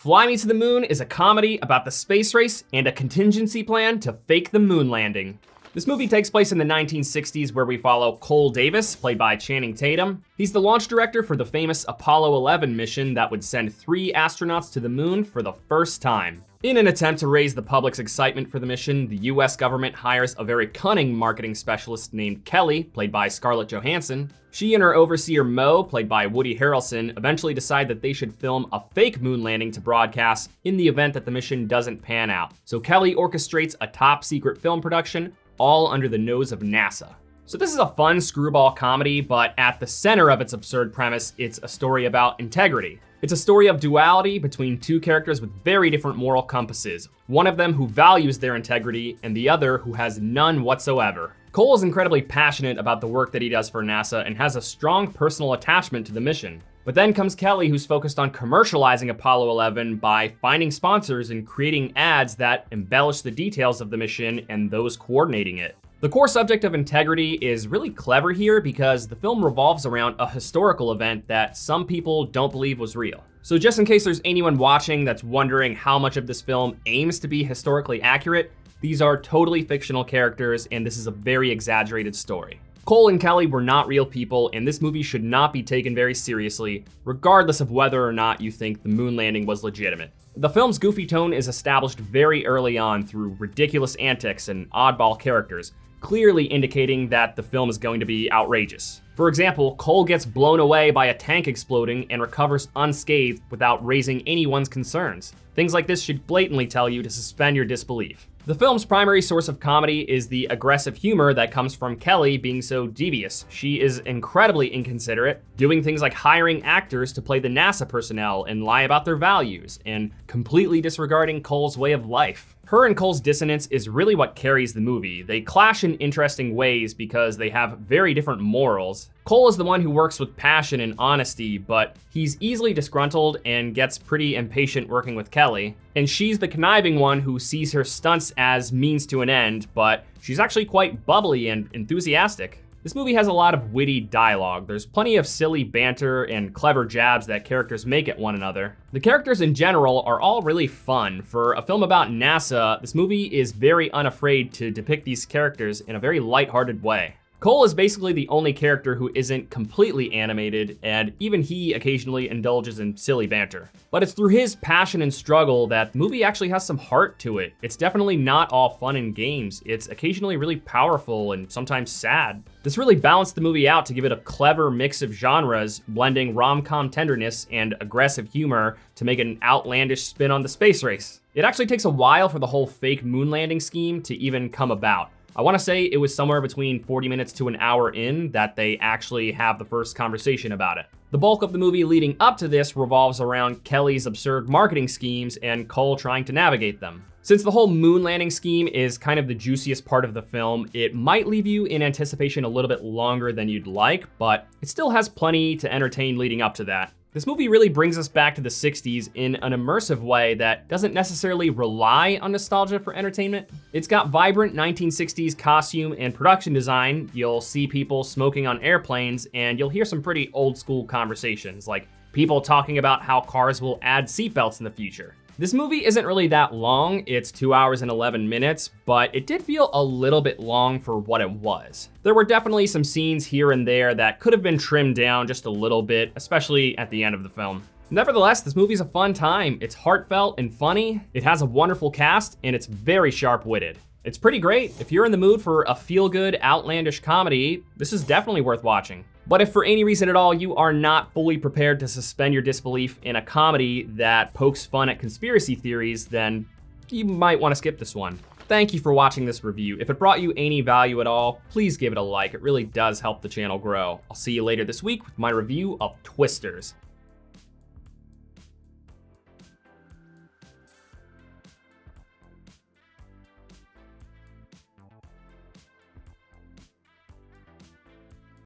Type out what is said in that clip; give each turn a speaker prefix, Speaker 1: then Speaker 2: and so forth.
Speaker 1: Fly Me to the Moon is a comedy about the space race and a contingency plan to fake the moon landing. This movie takes place in the 1960s where we follow Cole Davis, played by Channing Tatum. He's the launch director for the famous Apollo 11 mission that would send 3 astronauts to the moon for the first time. In an attempt to raise the public's excitement for the mission, the US government hires a very cunning marketing specialist named Kelly, played by Scarlett Johansson. She and her overseer Mo, played by Woody Harrelson, eventually decide that they should film a fake moon landing to broadcast in the event that the mission doesn't pan out. So Kelly orchestrates a top secret film production, all under the nose of NASA. So this is a fun screwball comedy, but at the center of its absurd premise, it's a story about integrity. It's a story of duality between 2 characters with very different moral compasses, one of them who values their integrity and the other who has none whatsoever. Cole is incredibly passionate about the work that he does for NASA and has a strong personal attachment to the mission. But then comes Kelly, who's focused on commercializing Apollo 11 by finding sponsors and creating ads that embellish the details of the mission and those coordinating it. The core subject of integrity is really clever here because the film revolves around a historical event that some people don't believe was real. So just in case there's anyone watching that's wondering how much of this film aims to be historically accurate, these are totally fictional characters and this is a very exaggerated story. Cole and Kelly were not real people, and this movie should not be taken very seriously, regardless of whether or not you think the moon landing was legitimate. The film's goofy tone is established very early on through ridiculous antics and oddball characters, clearly indicating that the film is going to be outrageous. For example, Cole gets blown away by a tank exploding and recovers unscathed without raising anyone's concerns. Things like this should blatantly tell you to suspend your disbelief. The film's primary source of comedy is the aggressive humor that comes from Kelly being so devious. She is incredibly inconsiderate, doing things like hiring actors to play the NASA personnel and lie about their values, and completely disregarding Cole's way of life. Her and Cole's dissonance is really what carries the movie. They clash in interesting ways because they have very different morals. Cole is the one who works with passion and honesty, but he's easily disgruntled and gets pretty impatient working with Kelly. And she's the conniving one who sees her stunts as means to an end, but she's actually quite bubbly and enthusiastic. This movie has a lot of witty dialogue. There's plenty of silly banter and clever jabs that characters make at one another. The characters in general are all really fun. For a film about NASA, this movie is very unafraid to depict these characters in a very lighthearted way. Cole is basically the only character who isn't completely animated, and even he occasionally indulges in silly banter. But it's through his passion and struggle that the movie actually has some heart to it. It's definitely not all fun and games. It's occasionally really powerful and sometimes sad. This really balanced the movie out to give it a clever mix of genres, blending rom-com tenderness and aggressive humor to make an outlandish spin on the space race. It actually takes a while for the whole fake moon landing scheme to even come about. I want to say it was somewhere between 40 minutes to an hour in that they actually have the first conversation about it. The bulk of the movie leading up to this revolves around Kelly's absurd marketing schemes and Cole trying to navigate them. Since the whole moon landing scheme is kind of the juiciest part of the film, it might leave you in anticipation a little bit longer than you'd like, but it still has plenty to entertain leading up to that. This movie really brings us back to the 60s in an immersive way that doesn't necessarily rely on nostalgia for entertainment. It's got vibrant 1960s costume and production design. You'll see people smoking on airplanes, and you'll hear some pretty old school conversations, like people talking about how cars will add seatbelts in the future. This movie isn't really that long, it's 2 hours and 11 minutes, but it did feel a little bit long for what it was. There were definitely some scenes here and there that could have been trimmed down just a little bit, especially at the end of the film. Nevertheless, this movie's a fun time. It's heartfelt and funny, it has a wonderful cast, and it's very sharp-witted. It's pretty great. If you're in the mood for a feel-good, outlandish comedy, this is definitely worth watching. But if for any reason at all you are not fully prepared to suspend your disbelief in a comedy that pokes fun at conspiracy theories, then you might want to skip this one. Thank you for watching this review. If it brought you any value at all, please give it a like. It really does help the channel grow. I'll see you later this week with my review of Twisters.